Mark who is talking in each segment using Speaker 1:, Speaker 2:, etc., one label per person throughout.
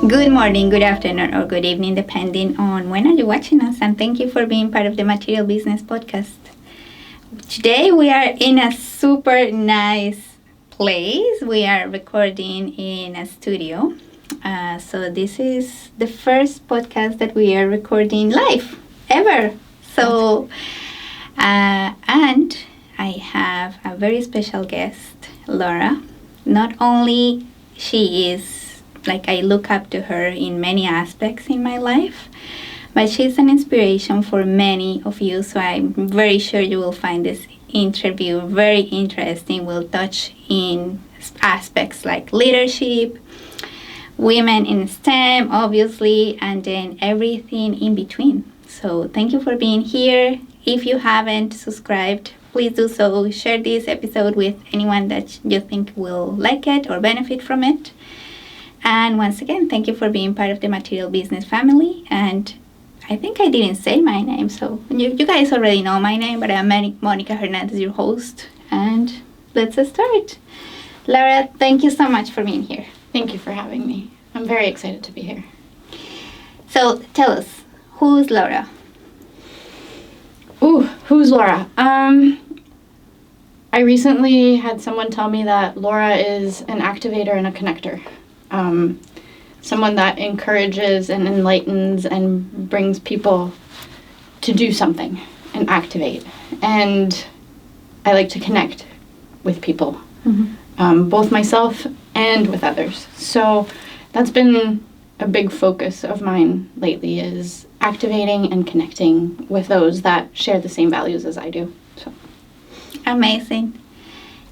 Speaker 1: Good morning, good afternoon, or good evening, depending on when are you watching us. And thank you for being part of the Material Business Podcast. Today we are in a super nice place. We are recording in a studio. So this is the first podcast that we are recording live ever. So, and I have a very special guest, Laura. Not only she is I look up to her in many aspects in my life, but she's an inspiration for many of you. So I'm very sure you will find this interview very interesting. We'll touch in aspects like leadership, women in STEM, obviously, and then everything in between. So thank you for being here. If you haven't subscribed, please do so. Share this episode with anyone that you think will like it or benefit from it. And once again, thank you for being part of the Material Business family. And I think I didn't say my name, so you guys already know my name, but I'm Monica Hernandez, your host. And let's start. Laura, thank you so much for being here.
Speaker 2: Thank you for having me. I'm very excited to be here.
Speaker 1: So tell us, who's Laura?
Speaker 2: Who's Laura? I recently had someone tell me that Laura is an activator and a connector. Someone that encourages and enlightens and brings people to do something and activate. And I like to connect with people, both myself and with others. So that's been a big focus of mine lately, is activating and connecting with those that share the same values as I do. So
Speaker 1: amazing.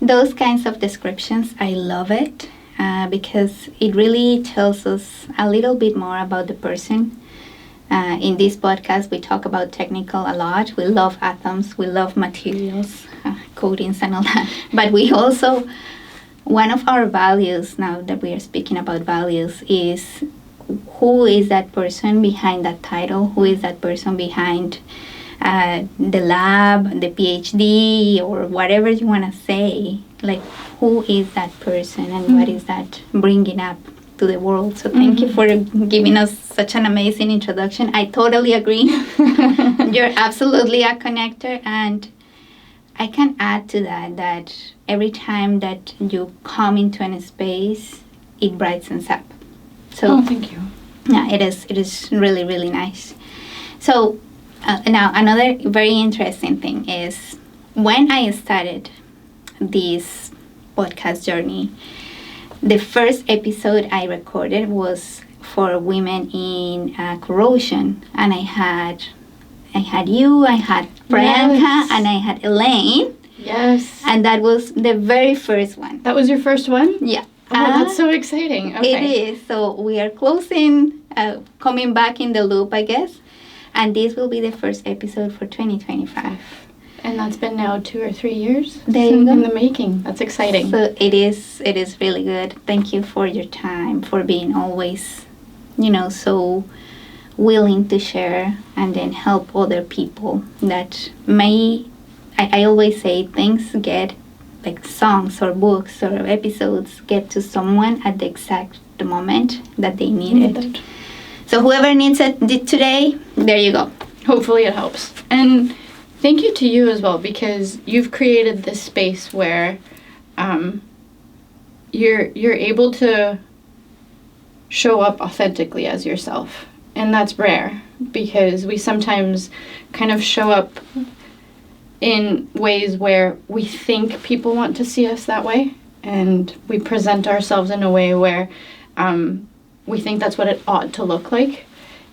Speaker 1: Those kinds of descriptions, I love it. Because it really tells us a little bit more about the person. In this podcast, we talk about technical a lot. We love atoms, we love materials, coatings and all that. But we also, one of our values, now that we are speaking about values, is who is that person behind that title? Who is that person behind the lab, the PhD, or whatever you want to say? Like, who is that person and what is that bringing up to the world? So thank you for giving us such an amazing introduction. I totally agree. You're absolutely a connector, and I can add to that every time that you come into a space, it brightens up. So
Speaker 2: thank you.
Speaker 1: Yeah, it is really, really nice. So now another very interesting thing is when I started this podcast journey, the first episode I recorded was for women in Corrosion, and I had you, I had Priyanka, and I had Elaine.
Speaker 2: Yes.
Speaker 1: And that was the very first one.
Speaker 2: That was your first one?
Speaker 1: Yeah.
Speaker 2: Oh, that's so exciting. Okay.
Speaker 1: It is. So we are closing, coming back in the loop, I guess. And this will be the first episode for 2025.
Speaker 2: And that's been now 2 or 3 years
Speaker 1: in
Speaker 2: the making. That's exciting.
Speaker 1: So it is really good. Thank you for your time, for being always, so willing to share and then help other people that may, I always say things get, like songs or books or episodes get to someone at the exact moment that they need it. So whoever needs it today, there you go.
Speaker 2: Hopefully it helps. And thank you to you as well, because you've created this space where you're able to show up authentically as yourself. And that's rare, because we sometimes kind of show up in ways where we think people want to see us that way, and we present ourselves in a way where we think that's what it ought to look like.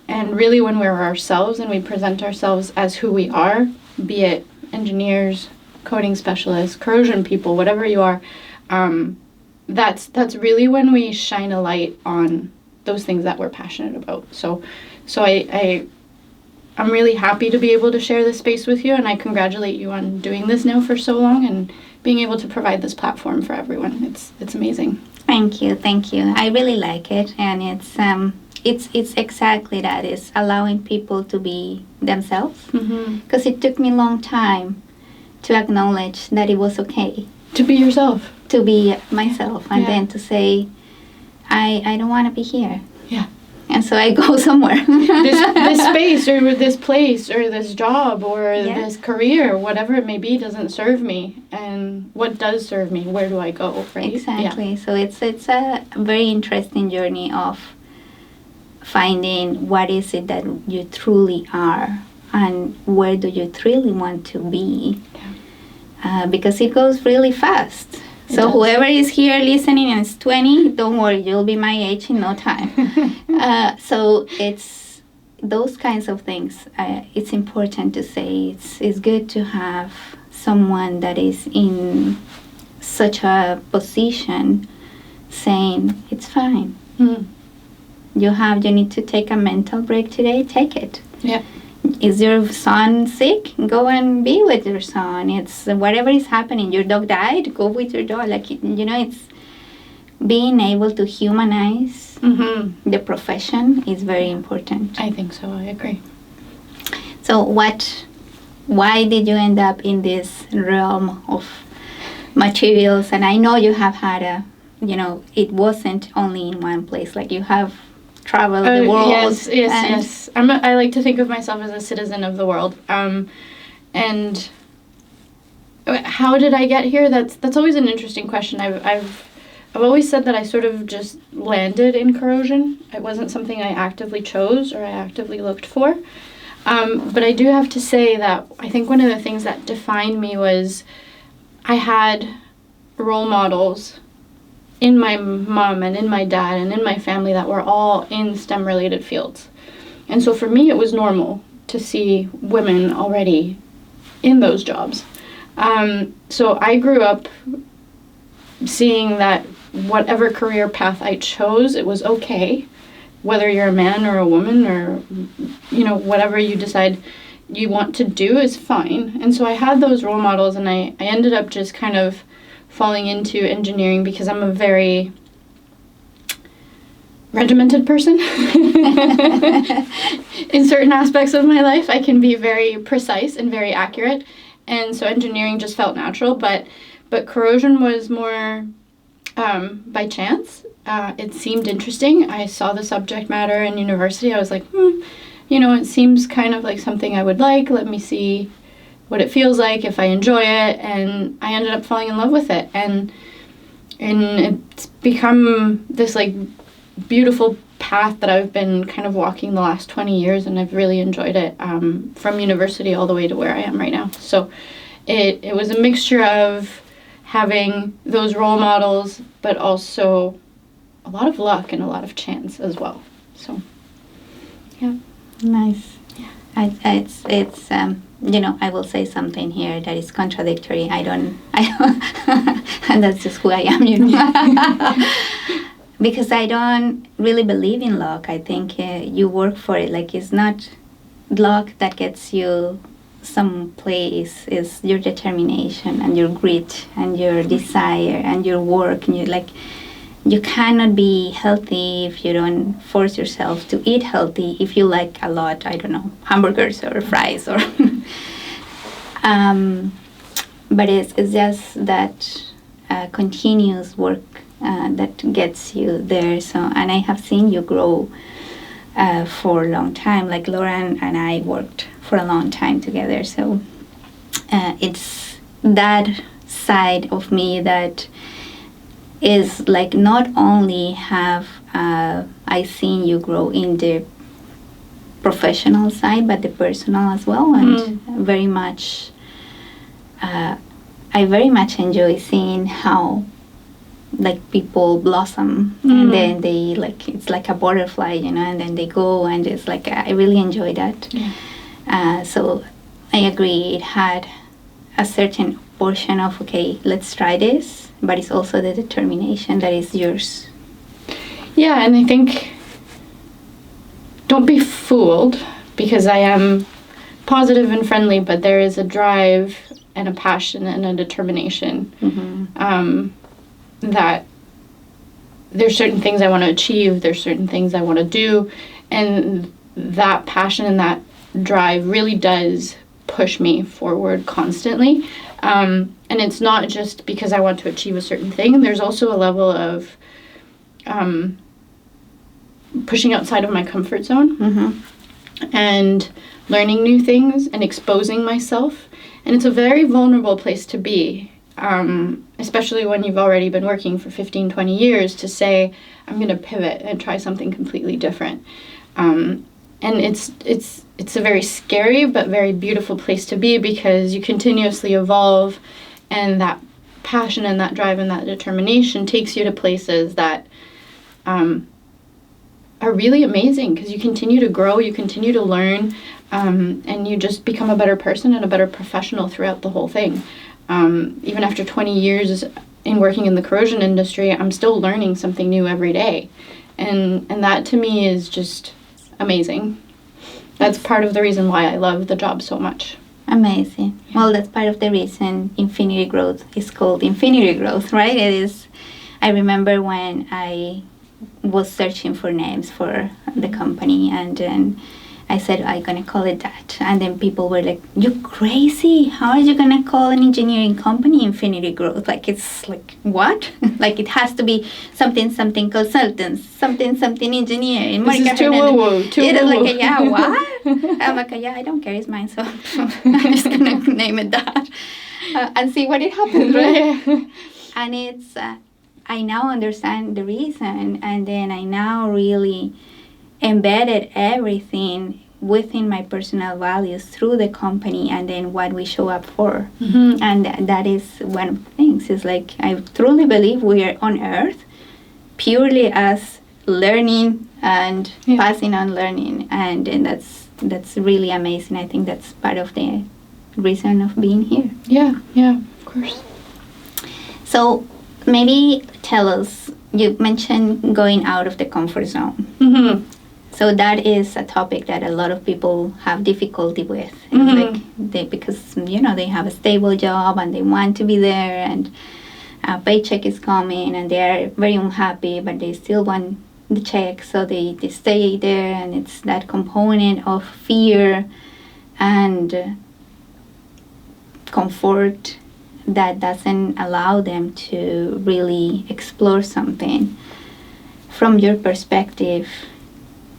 Speaker 2: And really, when we're ourselves and we present ourselves as who we are, be it engineers, coating specialists, corrosion people, whatever you are, that's really when we shine a light on those things that we're passionate about. So I'm really happy to be able to share this space with you, and I congratulate you on doing this now for so long and being able to provide this platform for everyone. It's amazing.
Speaker 1: Thank you. I really like it, and it's exactly that. It's allowing people to be themselves. Because it took me a long time to acknowledge that it was okay
Speaker 2: to be yourself,
Speaker 1: to be myself, and then to say, I don't want to be here.
Speaker 2: Yeah.
Speaker 1: And so I go somewhere.
Speaker 2: This space or this place or this job or this career, whatever it may be, doesn't serve me. And what does serve me? Where do I go? Right?
Speaker 1: Exactly. Yeah. So it's a very interesting journey of finding what is it that you truly are and where do you truly want to be. Yeah. Because it goes really fast. So whoever is here listening and is 20, don't worry, you'll be my age in no time. So it's those kinds of things. It's important to say it's good to have someone that is in such a position saying, it's fine. Mm. You need to take a mental break today, take it.
Speaker 2: Yeah.
Speaker 1: Is your son sick? Go and be with your son. It's whatever is happening. Your dog died? Go with your dog. Like, it's being able to humanize the profession is very important.
Speaker 2: I think so. I agree.
Speaker 1: So why did you end up in this realm of materials? And I know you have had it wasn't only in one place. Like you have travel the world.
Speaker 2: Yes. I like to think of myself as a citizen of the world. And how did I get here? That's always an interesting question. I've always said that I sort of just landed in corrosion. It wasn't something I actively chose or I actively looked for. But I do have to say that I think one of the things that defined me was I had role models in my mom and in my dad and in my family that were all in STEM-related fields. And so for me, it was normal to see women already in those jobs. So I grew up seeing that whatever career path I chose, it was okay, whether you're a man or a woman or, whatever you decide you want to do is fine. And so I had those role models, and I ended up just kind of falling into engineering because I'm a very regimented person. In certain aspects of my life, I can be very precise and very accurate, and so engineering just felt natural. But corrosion was more by chance. It seemed interesting. I saw the subject matter in university. I was like, it seems kind of like something I would like. Let me see what it feels like, if I enjoy it, and I ended up falling in love with it, and it's become this like beautiful path that I've been kind of walking the last 20 years, and I've really enjoyed it from university all the way to where I am right now. So it was a mixture of having those role models, but also a lot of luck and a lot of chance as well. So yeah.
Speaker 1: Nice. It's I will say something here that is contradictory. I don't and that's just who I am, because I don't really believe in luck. I think you work for it. Like, it's not luck that gets you someplace. Is your determination and your grit and your desire and your work, and you cannot be healthy if you don't force yourself to eat healthy. If you like a lot, I don't know, hamburgers or fries or... but it's just that continuous work that gets you there. So, and I have seen you grow for a long time. Like Laura and I worked for a long time together. So it's that side of me that is like, not only have I seen you grow in the professional side, but the personal as well, and very much I very much enjoy seeing how like people blossom and then they it's like a butterfly, and then they go, and it's like I really enjoy that. So I agree, it had a certain portion of, okay, let's try this, but it's also the determination that is yours.
Speaker 2: Yeah, and I think don't be fooled, because I am positive and friendly, but there is a drive and a passion and a determination that there's certain things I want to achieve, there's certain things I want to do, and that passion and that drive really does push me forward constantly. And it's not just because I want to achieve a certain thing. There's also a level of pushing outside of my comfort zone
Speaker 1: Mm-hmm.
Speaker 2: and learning new things and exposing myself. And it's a very vulnerable place to be, especially when you've already been working for 15, 20 years, to say, I'm going to pivot and try something completely different. And it's a very scary but very beautiful place to be, because you continuously evolve, and that passion and that drive and that determination takes you to places that are really amazing, because you continue to grow, you continue to learn, and you just become a better person and a better professional throughout the whole thing. Even after 20 years in working in the corrosion industry, I'm still learning something new every day. And that to me is just amazing. That's part of the reason why I love the job so much.
Speaker 1: Amazing.
Speaker 2: Yeah.
Speaker 1: Well, that's part of the reason Infinity Growth is called Infinity Growth, right? It is. I remember when I was searching for names for the company, and then I said, I'm going to call it that. And then people were like, you're crazy. How are you going to call an engineering company Infinity Growth? Like, it's like, what? Like, it has to be something consultants, something engineering.
Speaker 2: This is too woo-woo, too woo-woo.
Speaker 1: Like, yeah, what? I'm like, yeah, I don't care. It's mine, so I'm just going to name it that. And see what it happens, right? And it's, I now understand the reason. And then I now really embedded everything within my personal values through the company, and then what we show up for.
Speaker 2: Mm-hmm.
Speaker 1: And that is one of the things. Is like, I truly believe we are on earth purely as learning and passing on learning, and that's really amazing. I think that's part of the reason of being here.
Speaker 2: Yeah, of course.
Speaker 1: So maybe tell us, you mentioned going out of the comfort zone.
Speaker 2: Mm-hmm.
Speaker 1: So that is a topic that a lot of people have difficulty with.
Speaker 2: Mm-hmm.
Speaker 1: Like because, they have a stable job and they want to be there, and a paycheck is coming and they are very unhappy, but they still want the check, so they stay there. And it's that component of fear and comfort that doesn't allow them to really explore something. From your perspective,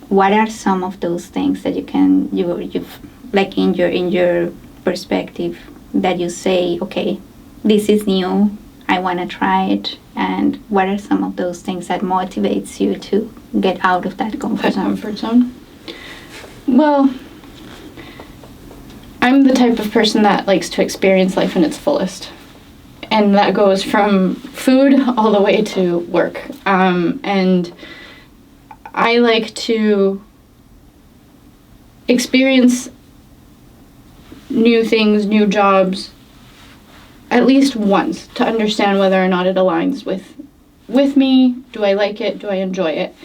Speaker 1: what are some of those things that you've like in your perspective that you say, okay, this is new, I want to try it, and what are some of those things that motivates you to get out of that comfort zone?
Speaker 2: Well, I'm the type of person that likes to experience life in its fullest. And that goes from food all the way to work. And I like to experience new things, new jobs, at least once, to understand whether or not it aligns with me. Do I like it? Do I enjoy it?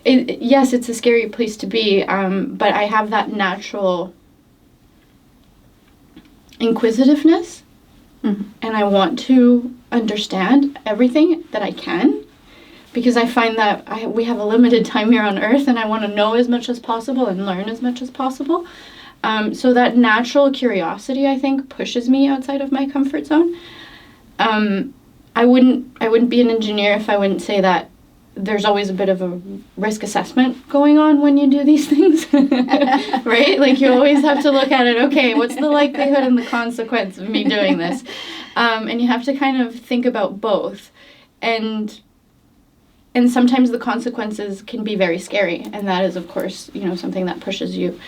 Speaker 2: Yes, it's a scary place to be, but I have that natural inquisitiveness, and I want to understand everything that I can, because I find that we have a limited time here on Earth, and I want to know as much as possible and learn as much as possible. So that natural curiosity, I think, pushes me outside of my comfort zone. I wouldn't be an engineer if I wouldn't say that there's always a bit of a risk assessment going on when you do these things, right? Like, you always have to look at it, okay, what's the likelihood and the consequence of me doing this? And you have to kind of think about both. And sometimes the consequences can be very scary. And that is, of course, something that pushes you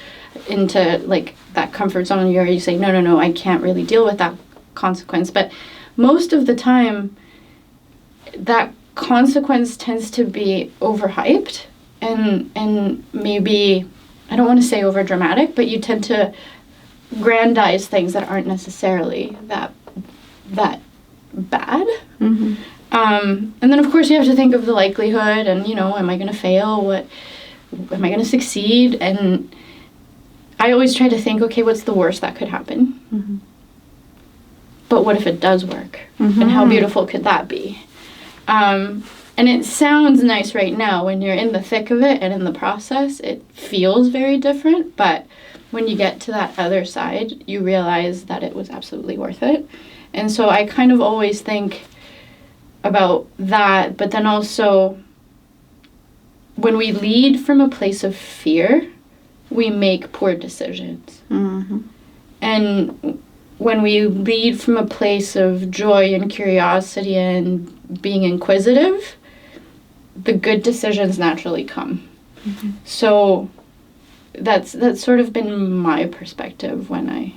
Speaker 2: into, like, that comfort zone where you say, no, I can't really deal with that consequence. But most of the time, that consequence tends to be overhyped and maybe, I don't want to say over dramatic, but you tend to grandize things that aren't necessarily that bad.
Speaker 1: Mm-hmm.
Speaker 2: And then, of course, you have to think of the likelihood and, am I going to fail? What am I going to succeed? And I always try to think, okay, what's the worst that could happen?
Speaker 1: Mm-hmm.
Speaker 2: But what if it does work?
Speaker 1: Mm-hmm.
Speaker 2: And how beautiful could that be? And it sounds nice right now when you're in the thick of it and in the process. It feels very different, but when you get to that other side, you realize that it was absolutely worth it. And so I kind of always think about that, but then also when we lead from a place of fear, we make poor decisions.
Speaker 1: Mm-hmm.
Speaker 2: And when we lead from a place of joy and curiosity and being inquisitive, the good decisions naturally come.
Speaker 1: Mm-hmm.
Speaker 2: So that's sort of been my perspective when I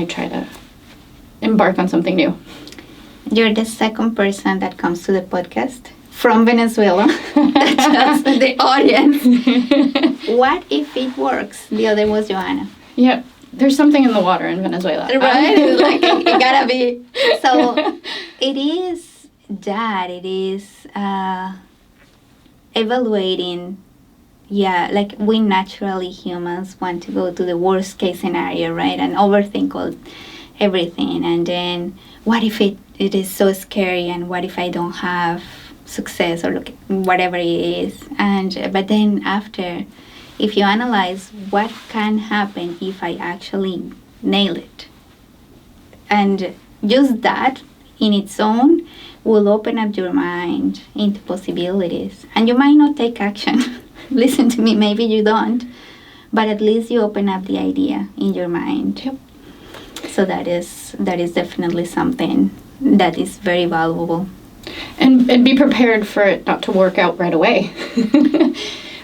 Speaker 2: try to embark on something new.
Speaker 1: You're the second person that comes to the podcast from Venezuela that tells the audience, what if it works? The other was Joanna.
Speaker 2: Yeah, there's something in the water in Venezuela.
Speaker 1: Right? Like, it gotta be. So it is that. It is evaluating. Yeah, like we naturally humans want to go to the worst case scenario, right? And overthink everything. And then what if it is so scary, and what if I don't have success, or look, whatever it is. And but then after, if you analyze what can happen if I actually nail it, and just that in its own will open up your mind into possibilities. And you might not take action. Listen to me, maybe you don't, but at least you open up the idea in your mind.
Speaker 2: Yep.
Speaker 1: So that is definitely something that is very valuable.
Speaker 2: And be prepared for it not to work out right away.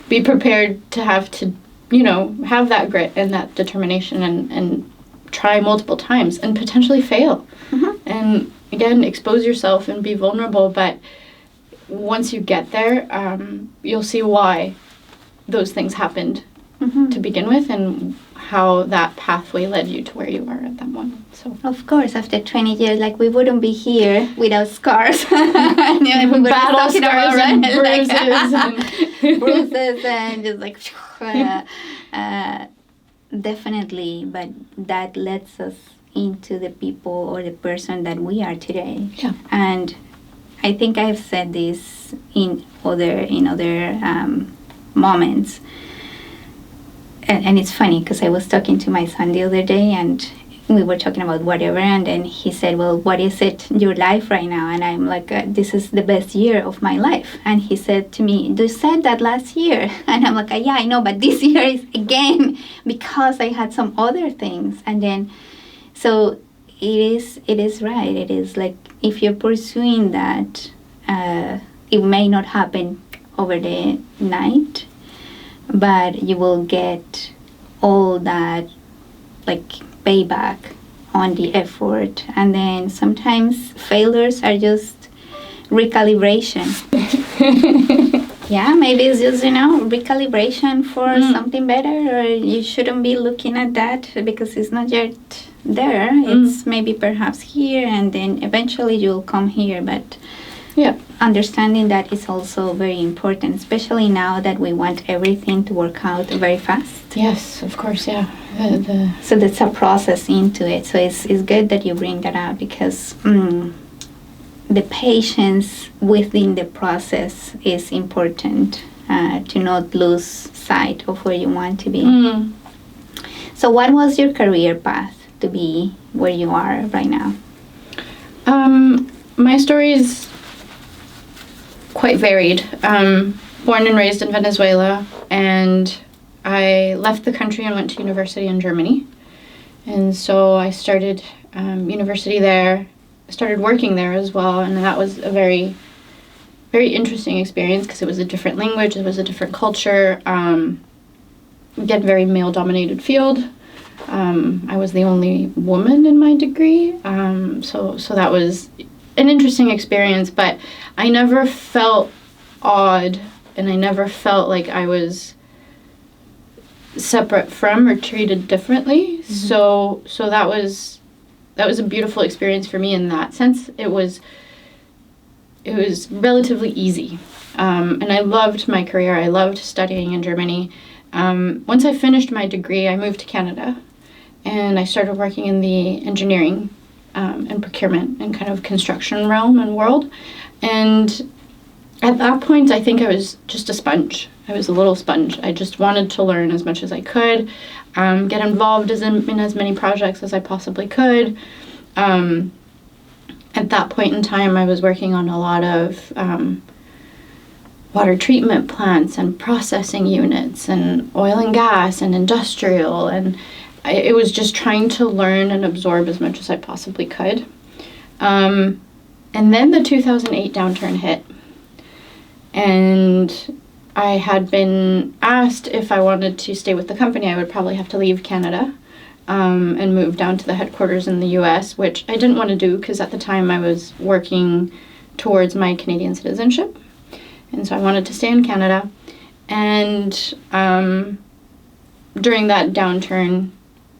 Speaker 2: Be prepared to have that grit and that determination and try multiple times and potentially fail.
Speaker 1: Mm-hmm.
Speaker 2: And again, expose yourself and be vulnerable. But once you get there, you'll see why those things happened
Speaker 1: Mm-hmm.
Speaker 2: to begin with, and how that pathway led you to where you are at that moment. So,
Speaker 1: of course, after 20 years, like, we wouldn't be here without scars. And
Speaker 2: battle scars and bruises.
Speaker 1: Bruises and just like, definitely, but that lets us into the people or the person that we are today.
Speaker 2: Yeah.
Speaker 1: And I think I've said this in other moments. And it's funny because I was talking to my son the other day, and we were talking about whatever, and then he said, well, what is it, your life right now? And I'm like, this is the best year of my life. And he said to me, you said that last year. And I'm like, yeah, I know, but this year is again because I had some other things. And then, so it is right. It is like, if you're pursuing that, it may not happen over the night, but you will get all that, like, payback on the effort. And then sometimes failures are just recalibration. Yeah, maybe it's just, recalibration for something better, or you shouldn't be looking at that because it's not yet there. It's maybe perhaps here, and then eventually you'll come here. But
Speaker 2: yeah,
Speaker 1: understanding that is also very important, especially now that we want everything to work out very fast.
Speaker 2: Yes, of course, yeah.
Speaker 1: So that's a process into it. So it's good that you bring that up, because the patience within the process is important, to not lose sight of where you want to be. So what was your career path to be where you are right now?
Speaker 2: My story is quite varied. Born and raised in Venezuela, and I left the country and went to university in Germany. And so I started university there, started working there as well, and that was a very, very interesting experience because it was a different language, it was a different culture, again, very male-dominated field. I was the only woman in my degree, so that was an interesting experience, but I never felt odd, and I never felt like I was separate from or treated differently. So that was a beautiful experience for me in that sense. It was relatively easy, and I loved my career. I loved studying in Germany. Once I finished my degree, I moved to Canada, and I started working in the engineering and procurement and kind of construction realm and world. And at that point, I think I was just a sponge. I was a little sponge. I just wanted to learn as much as I could, get involved in as many projects as I possibly could. At that point in time, I was working on a lot of water treatment plants and processing units and oil and gas and industrial, and it was just trying to learn and absorb as much as I possibly could. And then the 2008 downturn hit, and I had been asked if I wanted to stay with the company, I would probably have to leave Canada and move down to the headquarters in the US, which I didn't want to do because at the time I was working towards my Canadian citizenship. And so I wanted to stay in Canada. And during that downturn,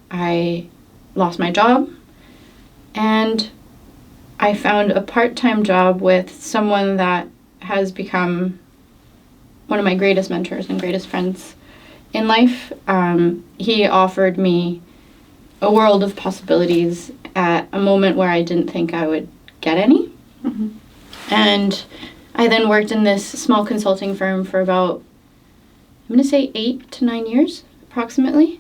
Speaker 2: I lost my job. And I found a part-time job with someone that has become one of my greatest mentors and greatest friends in life. He offered me a world of possibilities at a moment where I didn't think I would get any. Mm-hmm. And I then worked in this small consulting firm for about, I'm going to say 8 to 9 years, approximately.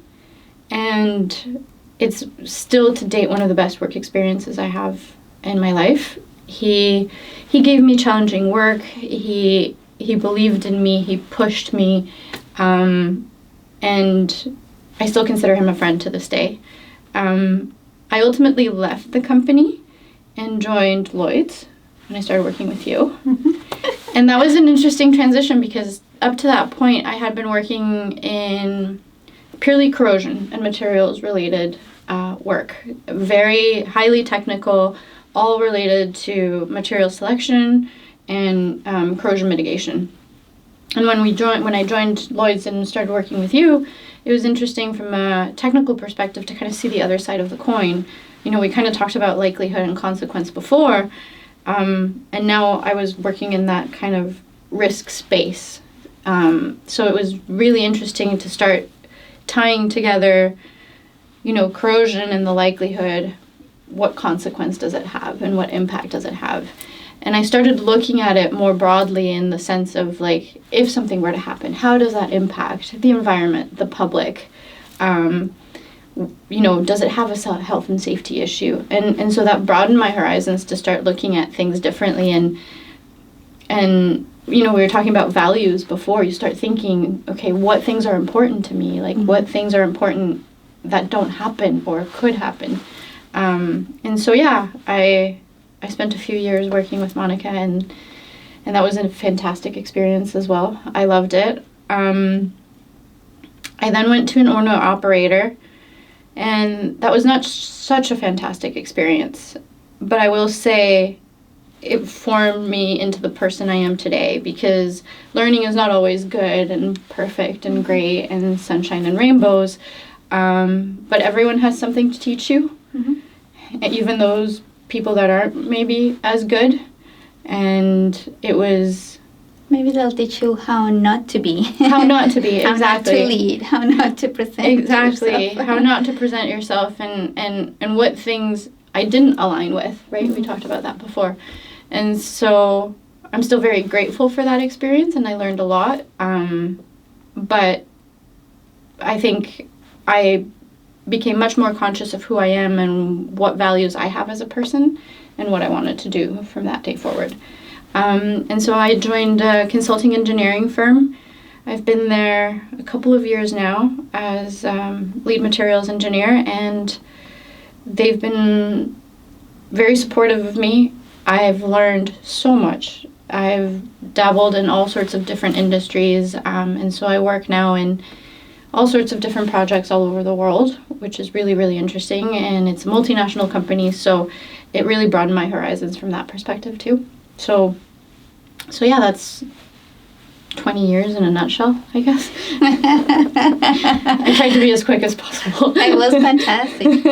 Speaker 2: And it's still to date one of the best work experiences I have in my life. He gave me challenging work. He believed in me. He pushed me. And I still consider him a friend to this day. I ultimately left the company and joined Lloyd's when I started working with you. Mm-hmm. And that was an interesting transition because up to that point I had been working in purely corrosion and materials related work. Very highly technical, all related to material selection and corrosion mitigation. And when I joined Lloyd's and started working with you, it was interesting from a technical perspective to kind of see the other side of the coin. You know, we kind of talked about likelihood and consequence before, and now I was working in that kind of risk space. So it was really interesting to start tying together, you know, corrosion and the likelihood. What consequence does it have and what impact does it have? And I started looking at it more broadly in the sense of, like, if something were to happen, how does that impact the environment, the public? You know, does it have a health and safety issue? And so that broadened my horizons to start looking at things differently. And you know, we were talking about values before. You start thinking, okay, what things are important to me? Like, what things are important that don't happen or could happen? And so, yeah, I spent a few years working with Monica, and that was a fantastic experience as well. I loved it. I then went to an owner-operator, and that was not such a fantastic experience. But I will say it formed me into the person I am today, because learning is not always good and perfect and great and sunshine and rainbows, but everyone has something to teach you, mm-hmm. even those people that aren't maybe as good. And it was...
Speaker 1: Maybe they'll teach you how not to be.
Speaker 2: How not to be, exactly.
Speaker 1: How not to lead, how not to present
Speaker 2: exactly.
Speaker 1: yourself.
Speaker 2: How not to present yourself, and what things I didn't align with, right? Mm-hmm. We talked about that before. And so I'm still very grateful for that experience, and I learned a lot. But I think I became much more conscious of who I am and what values I have as a person and what I wanted to do from that day forward. And so I joined a consulting engineering firm. I've been there a couple of years now as lead materials engineer, and they've been very supportive of me. I've learned so much. I've dabbled in all sorts of different industries, and so I work now in all sorts of different projects all over the world, which is really, really interesting. And it's a multinational company, so it really broadened my horizons from that perspective too. So yeah, that's 20 years in a nutshell, I guess. I tried to be as quick as possible.
Speaker 1: It was fantastic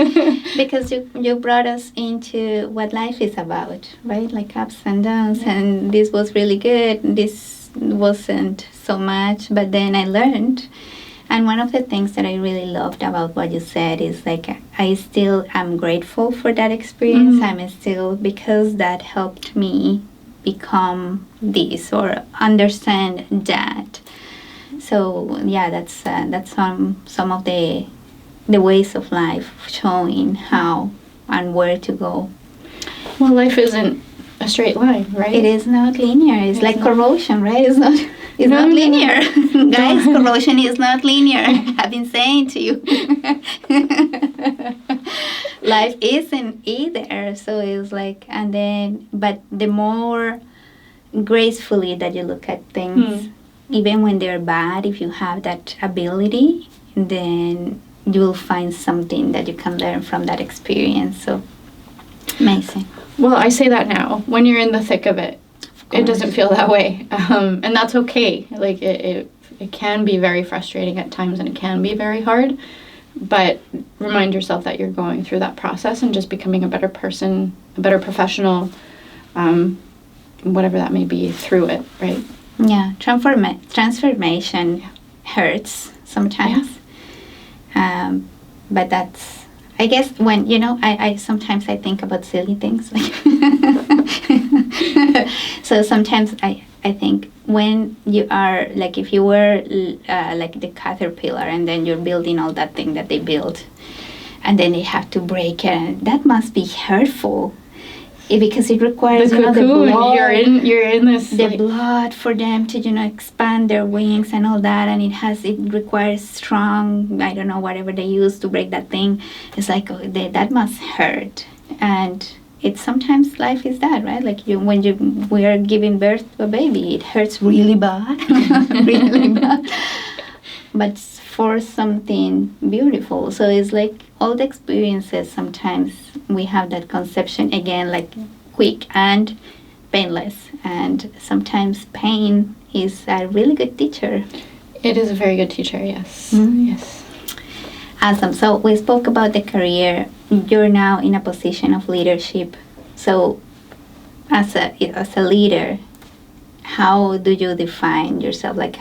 Speaker 1: because you brought us into what life is about, right? Like ups and downs, yeah. And this was really good. This wasn't so much, but then I learned. And one of the things that I really loved about what you said is, like, I still am grateful for that experience. Mm-hmm. I'm still, because that helped me become this or understand that. So yeah, that's some of the ways of life, showing how and where to go.
Speaker 2: Well, life isn't a straight line, right?
Speaker 1: It is not linear. It's like
Speaker 2: not.
Speaker 1: corrosion, right? It's not. It's
Speaker 2: No,
Speaker 1: not
Speaker 2: no,
Speaker 1: linear,
Speaker 2: no.
Speaker 1: guys. Corrosion is not linear. I've been saying to you. Life isn't either. So it's like, and then, but the more gracefully that you look at things, even when they're bad, if you have that ability, then you'll find something that you can learn from that experience. So amazing.
Speaker 2: Well, I say that now. When you're in the thick of it, it doesn't feel that way, and that's okay. Like it can be very frustrating at times, and it can be very hard. But remind yourself that you're going through that process and just becoming a better person, a better professional, whatever that may be, through it, right?
Speaker 1: Yeah, transformation hurts sometimes. Yeah. But that's, I guess, when, I sometimes I think about silly things. So sometimes I think when you are, like, if you were like the caterpillar and then you're building all that thing that they built and then they have to break it, that must be hurtful. Because it requires
Speaker 2: the cocoon,
Speaker 1: the blood,
Speaker 2: you're in this
Speaker 1: blood for them to expand their wings and all that, and it requires strong, I don't know, whatever they use to break that thing. It's like that must hurt, and it's sometimes life is that, right? Like when we are giving birth to a baby, it hurts really bad, really bad, but for something beautiful. So it's like all the experiences, sometimes we have that conception again, like quick and painless, and sometimes pain is a really good teacher.
Speaker 2: It is a very good teacher, yes. Yes.
Speaker 1: Awesome. So we spoke about the career. You're now in a position of leadership. So as a leader, how do you define yourself? Like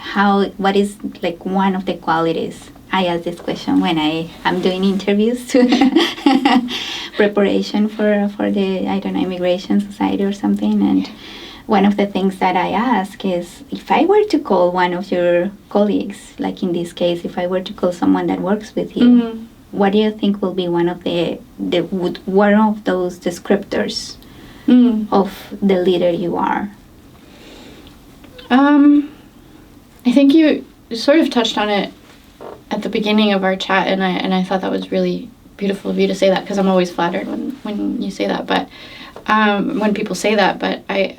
Speaker 1: what is like one of the qualities? I ask this question when I'm doing interviews to preparation for the, I don't know, Immigration Society or something. And one of the things that I ask is, if I were to call one of your colleagues, like in this case, if I were to call someone that works with you, what do you think will be one of one of those descriptors of the leader you are?
Speaker 2: I think you sort of touched on it at the beginning of our chat, and I thought that was really beautiful of you to say that, because I'm always flattered when you say that, but when people say that, but I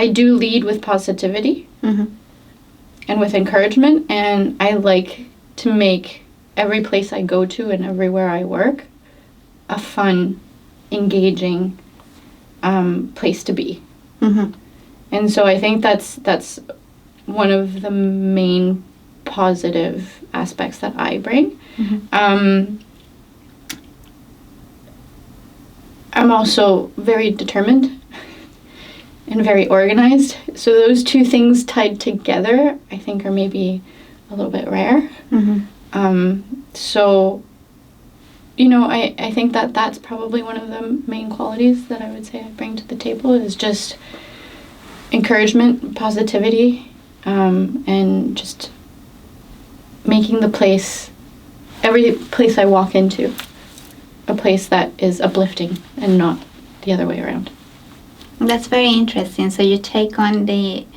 Speaker 2: do lead with positivity and with encouragement, and I like to make every place I go to and everywhere I work a fun, engaging place to be. And so I think that's one of the main positive aspects that I bring. I'm also very determined and very organized. So those two things tied together, I think, are maybe a little bit rare. So, I think that's probably one of the main qualities that I would say I bring to the table, is just encouragement, positivity, and just making the place, every place I walk into, a place that is uplifting and not the other way around.
Speaker 1: That's very interesting. So you take on the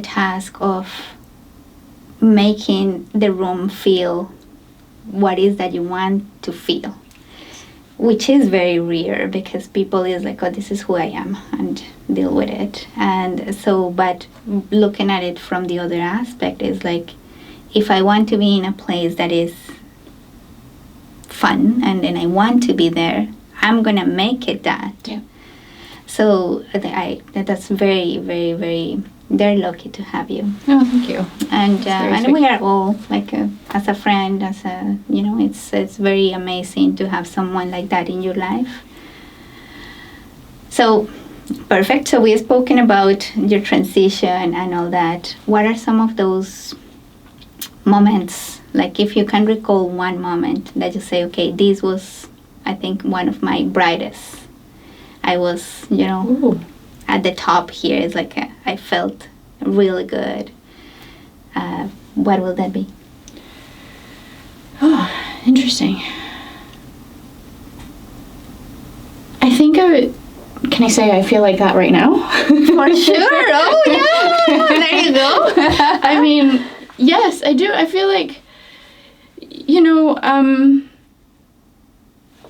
Speaker 1: task of making the room feel what is that you want to feel, which is very rare, because people is like, oh, this is who I am, and deal with it. And so, but looking at it from the other aspect is like, if I want to be in a place that is fun and then I want to be there, I'm gonna make it that.
Speaker 2: Yeah.
Speaker 1: So that's very, very, very, they're lucky to have you.
Speaker 2: Oh, thank you.
Speaker 1: And we are all like as a friend, it's very amazing to have someone like that in your life. So perfect. So we've spoken about your transition and all that. What are some of those moments, like if you can recall one moment that you say, okay, this was, I think, one of my brightest. I was,
Speaker 2: Ooh.
Speaker 1: At the top here. It's like I felt really good. What will that be?
Speaker 2: Oh, interesting. I think I would Can I say I feel like that right now?
Speaker 1: For sure. Oh, yeah. There you go.
Speaker 2: I mean, yes, I do. I feel like,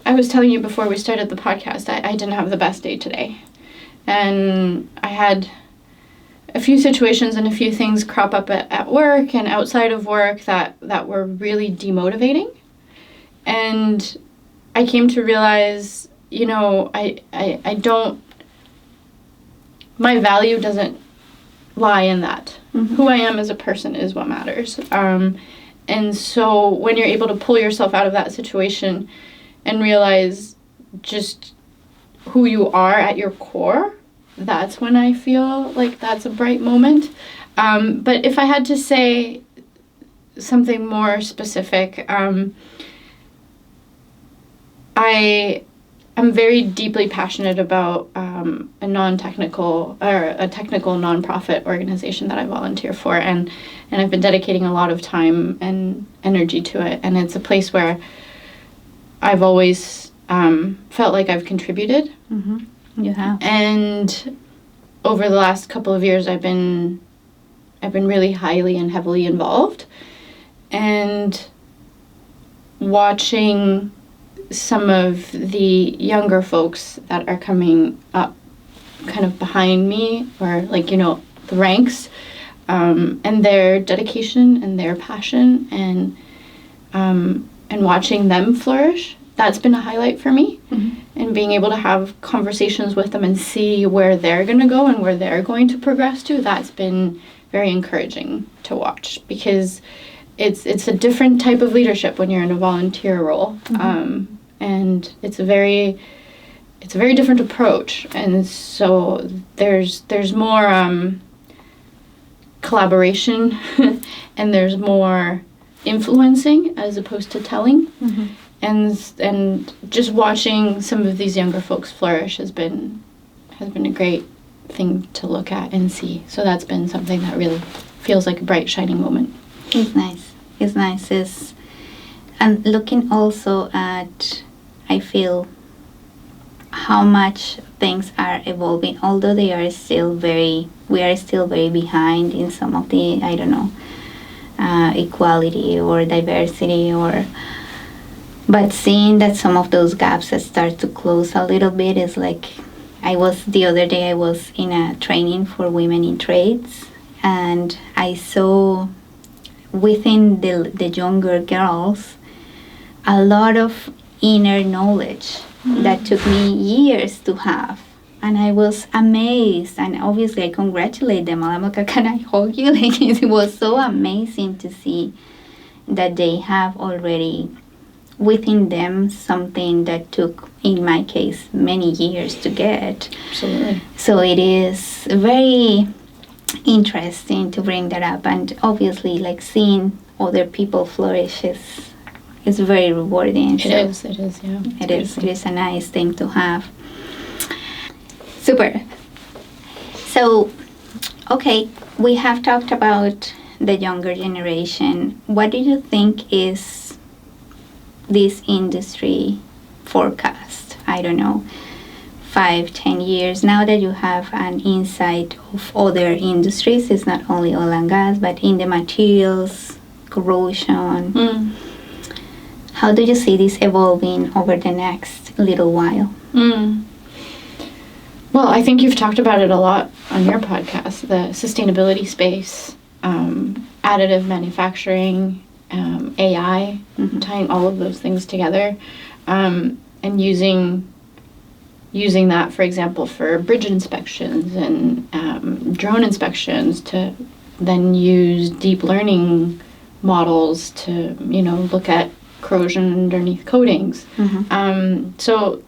Speaker 2: I was telling you before we started the podcast, I didn't have the best day today. And I had a few situations and a few things crop up at work and outside of work that were really demotivating. And I came to realize, I don't, my value doesn't lie in that. Mm-hmm. Who I am as a person is what matters. And so when you're able to pull yourself out of that situation and realize just who you are at your core, that's when I feel like that's a bright moment. But if I had to say something more specific, I'm very deeply passionate about a non-technical or a technical nonprofit organization that I volunteer for, and I've been dedicating a lot of time and energy to it. And it's a place where I've always felt like I've contributed.
Speaker 1: Mm-hmm. You have.
Speaker 2: And over the last couple of years, I've been really highly and heavily involved, and watching some of the younger folks that are coming up kind of behind me, or the ranks, and their dedication and their passion, and watching them flourish. That's been a highlight for me. Mm-hmm. And being able to have conversations with them and see where they're going to go and where they're going to progress to, that's been very encouraging to watch, because it's a different type of leadership when you're in a volunteer role. Mm-hmm. And it's a very different approach, and so there's more collaboration and there's more influencing as opposed to telling. Mm-hmm. And just watching some of these younger folks flourish has been a great thing to look at and see. So that's been something that really feels like a bright, shining moment.
Speaker 1: It's nice. And looking also at, I feel, how much things are evolving, although we are still very behind in some of the, equality or diversity, but seeing that some of those gaps that start to close a little bit is like, the other day I was in a training for women in trades, and I saw within the younger girls a lot of inner knowledge that took me years to have. And I was amazed, and obviously I congratulate them. I'm like, can I hug you? It was so amazing to see that they have already within them something that took, in my case, many years to get.
Speaker 2: Absolutely.
Speaker 1: So it is very interesting to bring that up, and obviously seeing other people flourish is very rewarding.
Speaker 2: It is, yeah.
Speaker 1: It is a nice thing to have. Super. So, okay, we have talked about the younger generation. What do you think is this industry forecast? 5-10 years, now that you have an insight of other industries. It's not only oil and gas, but in the materials, corrosion. How do you see this evolving over the next little while?
Speaker 2: Well, I think you've talked about it a lot on your podcast, the sustainability space, additive manufacturing, AI, tying all of those things together, and using that, for example, for bridge inspections and drone inspections, to then use deep learning models to, look at corrosion underneath coatings. So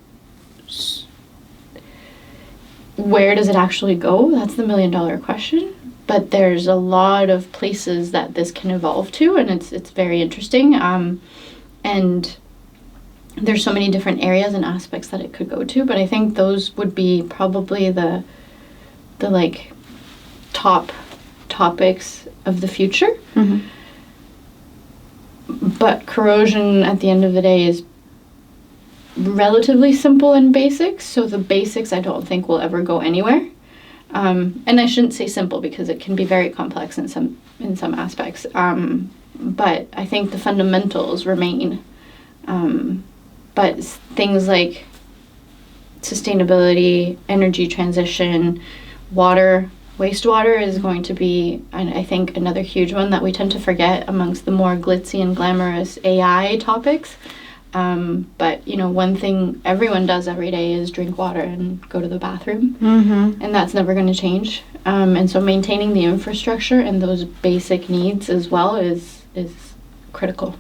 Speaker 2: where does it actually go? That's the $1 million question. But there's a lot of places that this can evolve to, and it's very interesting. And there's so many different areas and aspects that it could go to, but I think those would be probably the top topics of the future. But corrosion, at the end of the day, is relatively simple and basic. So the basics I don't think will ever go anywhere. And I shouldn't say simple because it can be very complex in some aspects. But I think the fundamentals remain. But things like sustainability, energy transition, water, wastewater is going to be, and I think, another huge one that we tend to forget amongst the more glitzy and glamorous AI topics. But, one thing everyone does every day is drink water and go to the bathroom. Mm-hmm. And that's never going to change. And so maintaining the infrastructure and those basic needs as well is critical.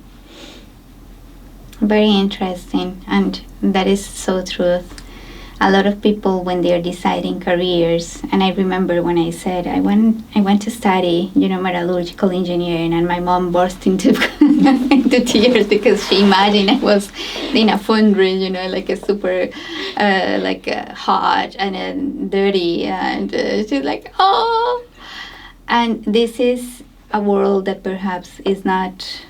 Speaker 1: Very interesting. And that is so true. A lot of people, when they're deciding careers, and I remember when I said I went to study, metallurgical engineering, and my mom burst into into tears because she imagined I was in a foundry, like a super, hot and dirty, and she's like, oh. And this is a world that perhaps is not,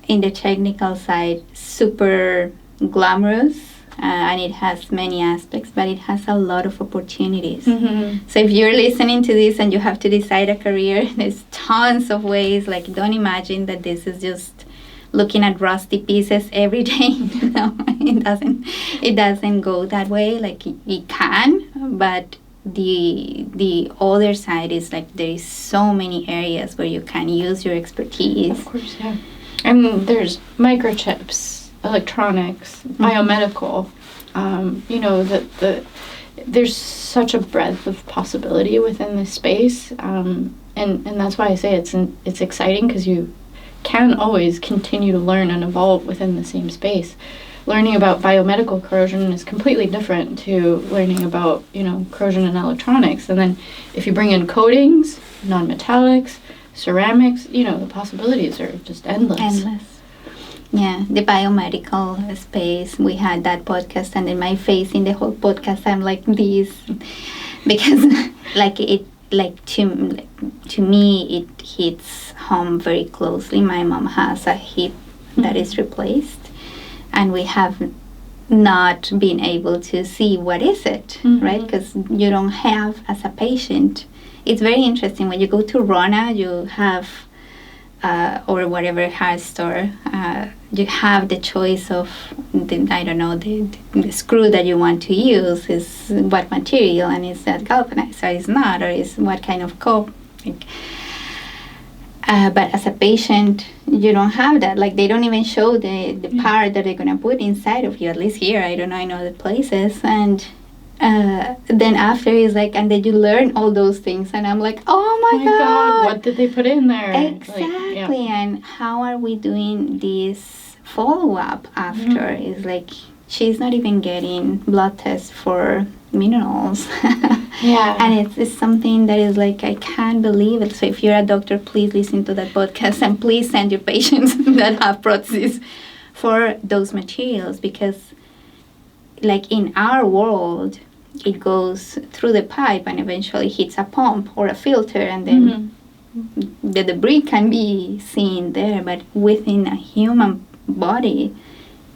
Speaker 1: in the technical side, super glamorous. And it has many aspects, but it has a lot of opportunities. Mm-hmm. So if you're listening to this and you have to decide a career, there's tons of ways. Like, don't imagine that this is just looking at rusty pieces every day. No, it doesn't go that way. Like, it can, but the other side is like there is so many areas where you can use your expertise.
Speaker 2: Of course, yeah. And there's microchips, electronics, biomedical, there's such a breadth of possibility within this space, and that's why I say it's exciting, because you can always continue to learn and evolve within the same space. Learning about biomedical corrosion is completely different to learning about corrosion in electronics, and then if you bring in coatings, non-metallics, ceramics, the possibilities are just endless.
Speaker 1: Yeah, the biomedical space, we had that podcast, and in my face in the whole podcast I'm like this, because to me it hits home very closely. My mom has a hip that is replaced, and we have not been able to see what is it, right? Because you don't have, as a patient, it's very interesting when you go to Rona, you have or whatever hair store, you have the choice of the screw that you want to use is what material, and is that galvanized or is not, or is what kind of coat. But as a patient, you don't have that. Like, they don't even show the part that they're going to put inside of you, at least here. I don't know, I know the places. And then after is like, and then you learn all those things, and I'm like, oh my God,
Speaker 2: what did they put in there?
Speaker 1: Exactly. And how are we doing this follow-up after? Is like, she's not even getting blood tests for minerals. And it's something that is like, I can't believe it. So if you're a doctor, please listen to that podcast, and please send your patients that have prostheses for those materials, because like in our world, it goes through the pipe and eventually hits a pump or a filter, and then the debris can be seen there, but within a human body,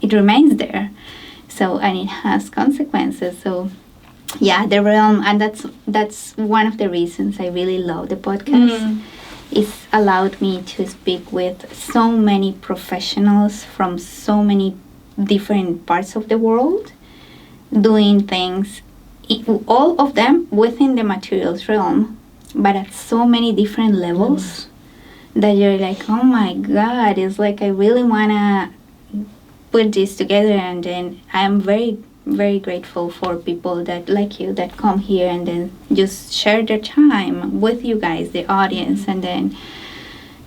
Speaker 1: it remains there. So, and it has consequences. So, yeah, the realm, and that's one of the reasons I really love the podcast. It's allowed me to speak with so many professionals from so many different parts of the world, doing things, all of them within the materials realm, but at so many different levels that you're like, oh my God, it's like I really want to put this together. And then I'm very, very grateful for people that like you that come here and then just share their time with you guys, the audience. And then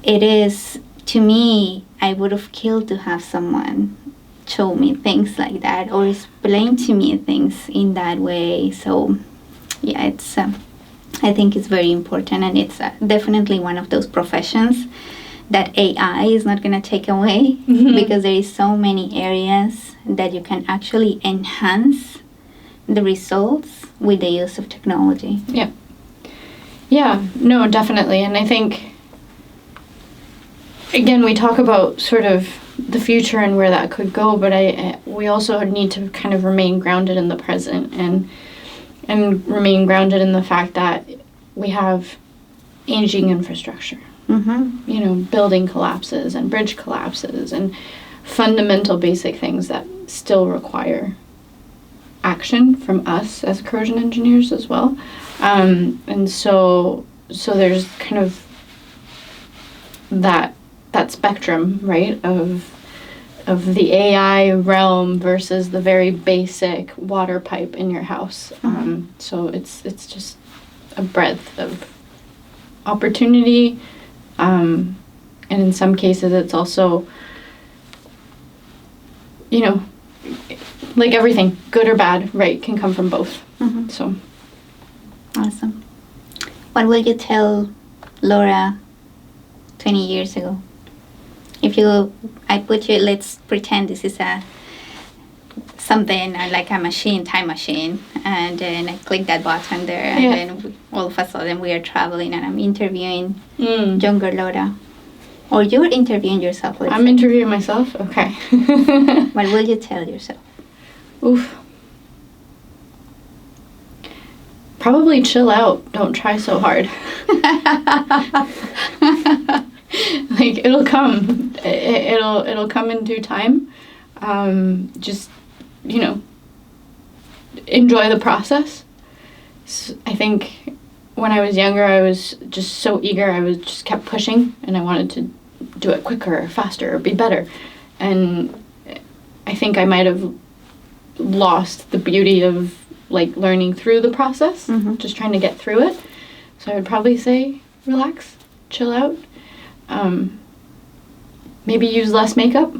Speaker 1: it is, to me, I would have killed to have someone show me things like that or explain to me things in that way. So yeah, it's I think it's very important, and it's definitely one of those professions that AI is not going to take away, because there is so many areas that you can actually enhance the results with the use of technology.
Speaker 2: Yeah, no, definitely. And I think, again, we talk about sort of the future and where that could go, but we also need to kind of remain grounded in the present and remain grounded in the fact that we have aging infrastructure. Building collapses and bridge collapses and fundamental basic things that still require action from us as corrosion engineers as well. And so there's kind of that spectrum, right, of the AI realm versus the very basic water pipe in your house. So it's just a breadth of opportunity, and in some cases it's also, like everything, good or bad, right, can come from both. So
Speaker 1: awesome. What will you tell Laura 20 years ago? Let's pretend this is something like a time machine, and then I click that button there, and then all of a sudden we are traveling, and I'm interviewing younger Laura. Or you're interviewing yourself.
Speaker 2: I'm interviewing myself? Okay.
Speaker 1: What will you tell yourself?
Speaker 2: Oof. Probably chill out. Don't try so hard. Like, it'll come. It'll come in due time. Just, enjoy the process. So I think when I was younger, I was just so eager. I just kept pushing, and I wanted to do it quicker or faster or be better. And I think I might have lost the beauty of, like, learning through the process, just trying to get through it. So I would probably say relax, chill out. Maybe use less makeup.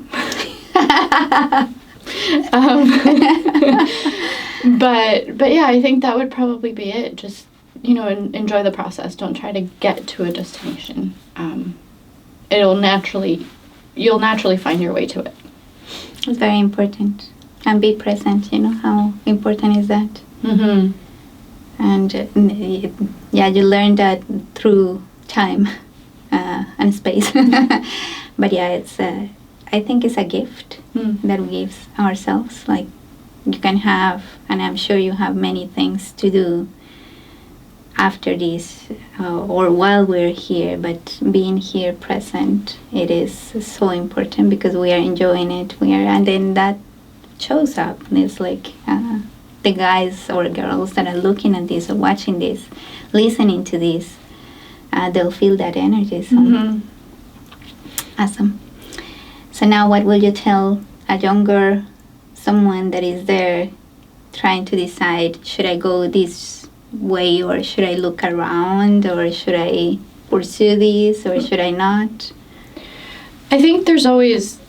Speaker 2: But yeah, I think that would probably be it. Just, enjoy the process. Don't try to get to a destination. You'll naturally find your way to it.
Speaker 1: It's very important. And be present, how important is that? And you learn that through time and space. But yeah, I think it's a gift that we give ourselves. Like, you can have, and I'm sure you have many things to do after this or while we're here, but being here present, it is so important because we are enjoying it. And then that shows up. And it's like the guys or girls that are looking at this or watching this, listening to this, they'll feel that energy. So awesome. So now what will you tell a younger someone that is there trying to decide, should I go this way or should I look around or should I pursue this or should I not?
Speaker 2: I think there's always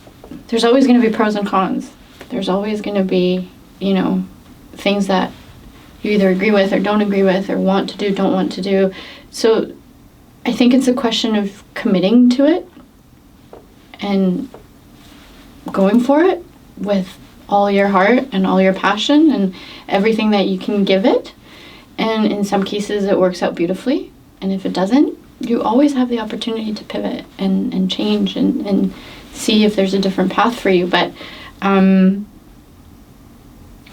Speaker 2: going to be pros and cons. There's always going to be, things that you either agree with or don't agree with or want to do, don't want to do. So I think it's a question of committing to it and going for it with all your heart and all your passion and everything that you can give it. And in some cases it works out beautifully. And if it doesn't, you always have the opportunity to pivot and change and see if there's a different path for you. But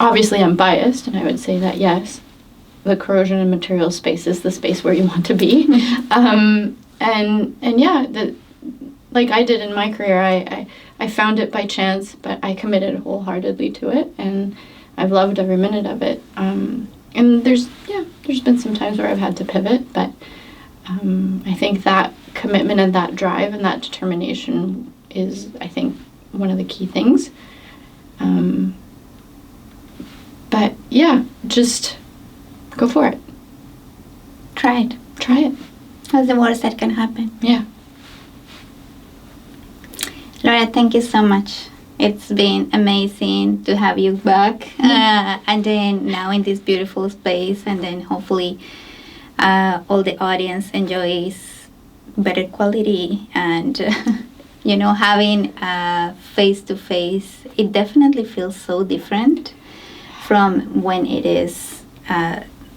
Speaker 2: obviously I'm biased, and I would say that yes, the corrosion and material space is the space where you want to be. And yeah, like I did in my career, I found it by chance, but I committed wholeheartedly to it, and I've loved every minute of it. And there's been some times where I've had to pivot, but I think that commitment and that drive and that determination is, I think, one of the key things. But yeah, just go for it.
Speaker 1: Try it. That's the worst that can happen.
Speaker 2: Yeah.
Speaker 1: Laura, thank you so much. It's been amazing to have you back. And then now in this beautiful space, and then hopefully all the audience enjoys better quality and having face-to-face, it definitely feels so different from when it is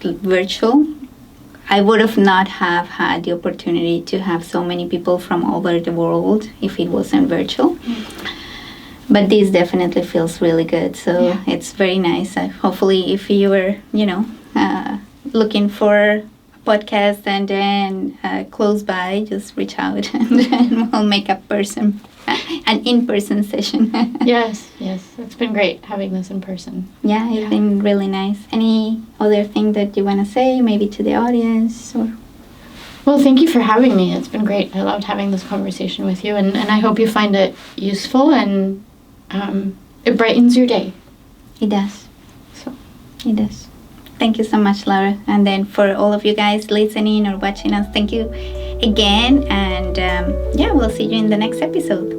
Speaker 1: virtual. I would have not have had the opportunity to have so many people from all over the world if it wasn't virtual. But this definitely feels really good. So it's very nice. Hopefully, if you were, looking for a podcast and then close by, just reach out and then we'll make an in-person session.
Speaker 2: Yes. It's been great having this in person.
Speaker 1: Yeah, it's been really nice. Any other thing that you want to say, maybe to the audience?
Speaker 2: Well, thank you for having me. It's been great. I loved having this conversation with you, and I hope you find it useful and it brightens your day.
Speaker 1: It does. It does. Thank you so much, Laura. And then for all of you guys listening or watching us, thank you again. And we'll see you in the next episode.